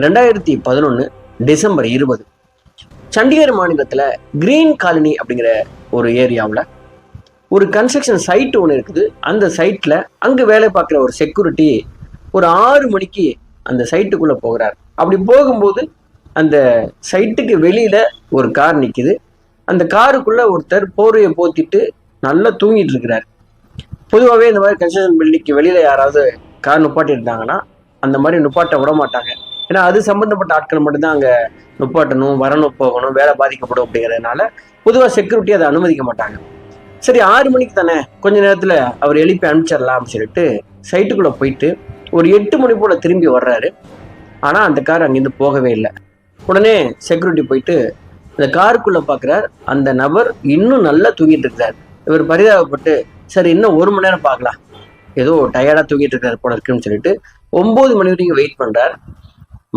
2011 December 20. Chandigarh மாநிலத்தில் green colony அப்படிங்கிற ஒரு ஏரியாவில் ஒரு கன்ஸ்ட்ரக்ஷன் சைட் ஒன்று இருக்குது. அந்த சைட்டில் அங்கே வேலை பார்க்குற ஒரு செக்யூரிட்டி ஒரு 6 மணிக்கு அந்த சைட்டுக்குள்ளே போகிறார். அப்படி போகும்போது அந்த சைட்டுக்கு வெளியில் ஒரு கார் நிற்கிது. அந்த காருக்குள்ளே ஒருத்தர் போர்வையை போத்திட்டு நல்லா தூங்கிட்டு இருக்கிறார். பொதுவாகவே இந்த மாதிரி கன்ஸ்ட்ரக்ஷன் பில்டிங்க்கு வெளியில் யாராவது கார் நுப்பாட்டிருந்தாங்கன்னா அந்த மாதிரி நுப்பாட்ட விட மாட்டாங்க. ஏன்னா அது சம்மந்தப்பட்ட ஆட்கள் மட்டும்தான் அங்கே நுப்பாட்டணும், வரணும், போகணும், வேலை பாதிக்கப்படும் அப்படிங்கிறதுனால பொதுவாக செக்யூரிட்டி அதை அனுமதிக்க மாட்டாங்க. சரி, 6 மணிக்கு தானே, கொஞ்ச நேரத்தில் அவர் எழுப்பி அனுப்பிச்சிடலாம் அப்படின்னு சொல்லிட்டு சைட்டுக்குள்ளே போயிட்டு ஒரு 8 மணி போல் திரும்பி வர்றாரு. ஆனால் அந்த கார் அங்கேருந்து போகவே இல்லை. உடனே செக்யூரிட்டி போயிட்டு அந்த காருக்குள்ளே பார்க்குறார். அந்த நபர் இன்னும் நல்லா தூங்கிட்டு இருக்கிறார். இவர் பரிதாபப்பட்டு சரி இன்னும் 1 மணி நேரம் பார்க்கலாம், ஏதோ டயர்டாக தூங்கிட்டு இருக்காரு போல இருக்குன்னு சொல்லிட்டு 9 மணி வரைக்கும் வெயிட் பண்ணுறார்.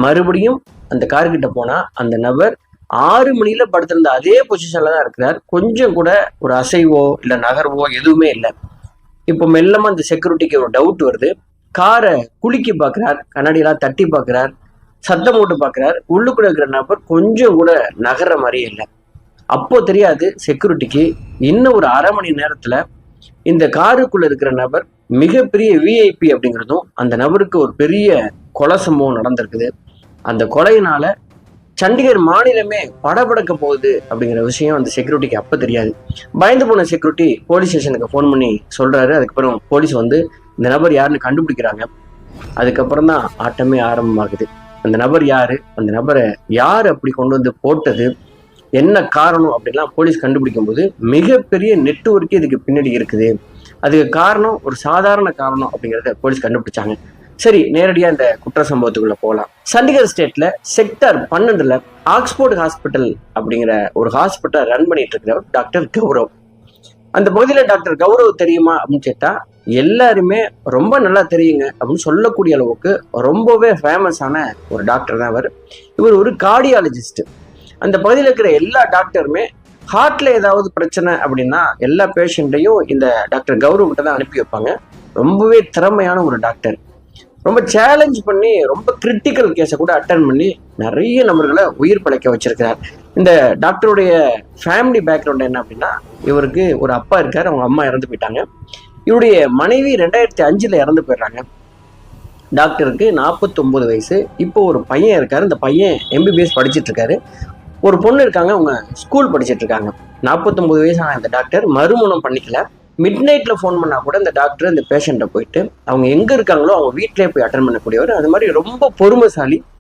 மறுபடியும் அந்த கார்கிட்ட போனால் அந்த நபர் 6 மணியில படுத்திருந்த அதே பொசிஷன்ல தான் இருக்கிறார். கொஞ்சம் கூட ஒரு அசைவோ இல்லை நகர்வோ எதுவுமே இல்லை. இப்போ மெல்லமா அந்த செக்யூரிட்டிக்கு ஒரு டவுட் வருது. காரை குலுக்கி பார்க்குறார், கண்ணாடியெல்லாம் தட்டி பார்க்குறார், சத்தம் போட்டு பார்க்குறார். உள்ளுக்குள்ள இருக்கிற நபர் கொஞ்சம் கூட நகர்ற மாதிரியே இல்லை. அப்போ தெரியாது செக்யூரிட்டிக்கு இன்னும் ஒரு 1/2 மணி நேரத்துல இந்த காருக்குள்ள இருக்கிற நபர் மிகப்பெரிய விஐபி அப்படிங்கிறதும், அந்த நபருக்கு ஒரு பெரிய கொலை சம்பவம் நடந்திருக்குது. அந்த கொலையினால சண்டிகர் மாநிலமே படபடக்க போகுது அப்படிங்கிற விஷயம் அந்த செக்யூரிட்டிக்கு அப்போ தெரியாது. பயந்து போன செக்யூரிட்டி போலீஸ் ஸ்டேஷனுக்கு ஃபோன் பண்ணி சொல்றாரு. அதுக்கப்புறம் போலீஸ் வந்து இந்த நபர் யாருன்னு கண்டுபிடிக்கிறாங்க. அதுக்கப்புறம் தான் ஆட்டமே ஆரம்பமாகுது. அந்த நபர் யாரு, அந்த நபரை யார் அப்படி கொண்டு வந்து போட்டது, என்ன காரணம் அப்படின்லாம் போலீஸ் கண்டுபிடிக்கும் போது மிகப்பெரிய நெட்வொர்க்கே இதுக்கு பின்னாடி இருக்குது. அதுக்கு காரணம் ஒரு சாதாரண காரணம் அப்படிங்கிறத போலீஸ் கண்டுபிடிச்சாங்க. சரி, நேரடியாக இந்த குற்ற சம்பவத்துக்குள்ள போகலாம். சண்டிகர் ஸ்டேட்ல செக்டர் 12ல் ஆக்ஸ்போர்ட் ஹாஸ்பிட்டல் அப்படிங்கிற ஒரு ஹாஸ்பிட்டல் ரன் பண்ணிட்டு இருக்கிறவர் டாக்டர் கௌரவ். அந்த பகுதியில் டாக்டர் கௌரவ் தெரியுமா அப்படின்னு கேட்டா எல்லாருமே ரொம்ப நல்லா தெரியுங்க அப்படின்னு சொல்லக்கூடிய அளவுக்கு ரொம்பவே ஃபேமஸான ஒரு டாக்டர் தான் அவர். இவர் ஒரு கார்டியாலஜிஸ்ட். அந்த பகுதியில் இருக்கிற எல்லா டாக்டருமே ஹார்ட்ல ஏதாவது பிரச்சனை அப்படின்னா எல்லா பேஷண்ட்டையும் இந்த டாக்டர் கௌரவ் கிட்ட தான் அனுப்பி வைப்பாங்க. ரொம்பவே திறமையான ஒரு டாக்டர். ரொம்ப சேலஞ்ச் பண்ணி ரொம்ப கிரிட்டிக்கல் கேஸை கூட அட்டன் பண்ணி நிறைய நபர்களை உயிர் பிழைக்க வச்சிருக்கிறார். இந்த டாக்டருடைய ஃபேமிலி பேக்ரவுண்ட் என்ன அப்படின்னா, இவருக்கு ஒரு அப்பா இருக்கார், அவங்க அம்மா இறந்து போயிட்டாங்க. இவருடைய மனைவி 2005 இறந்து போயிடுறாங்க. டாக்டருக்கு 49 வயசு. இப்போ ஒரு பையன் இருக்காரு. இந்த பையன் எம்பிபிஎஸ் படிச்சுட்டு இருக்காரு. ஒரு பொண்ணு இருக்காங்க, அவங்க ஸ்கூல் படிச்சுட்டு இருக்காங்க. 49 வயசான இந்த டாக்டர் மறுமணம் பண்ணிக்கல. மிட் நைட்ல ஃபோன் பண்ணா கூட இந்த டாக்டர் இந்த பேஷண்ட்டை போயிட்டு அவங்க எங்க இருக்காங்களோ அவங்க வீட்டிலே போய் அட்டன் பண்ணக்கூடியவர். அது மாதிரி ரொம்ப பொறுமைசாலி.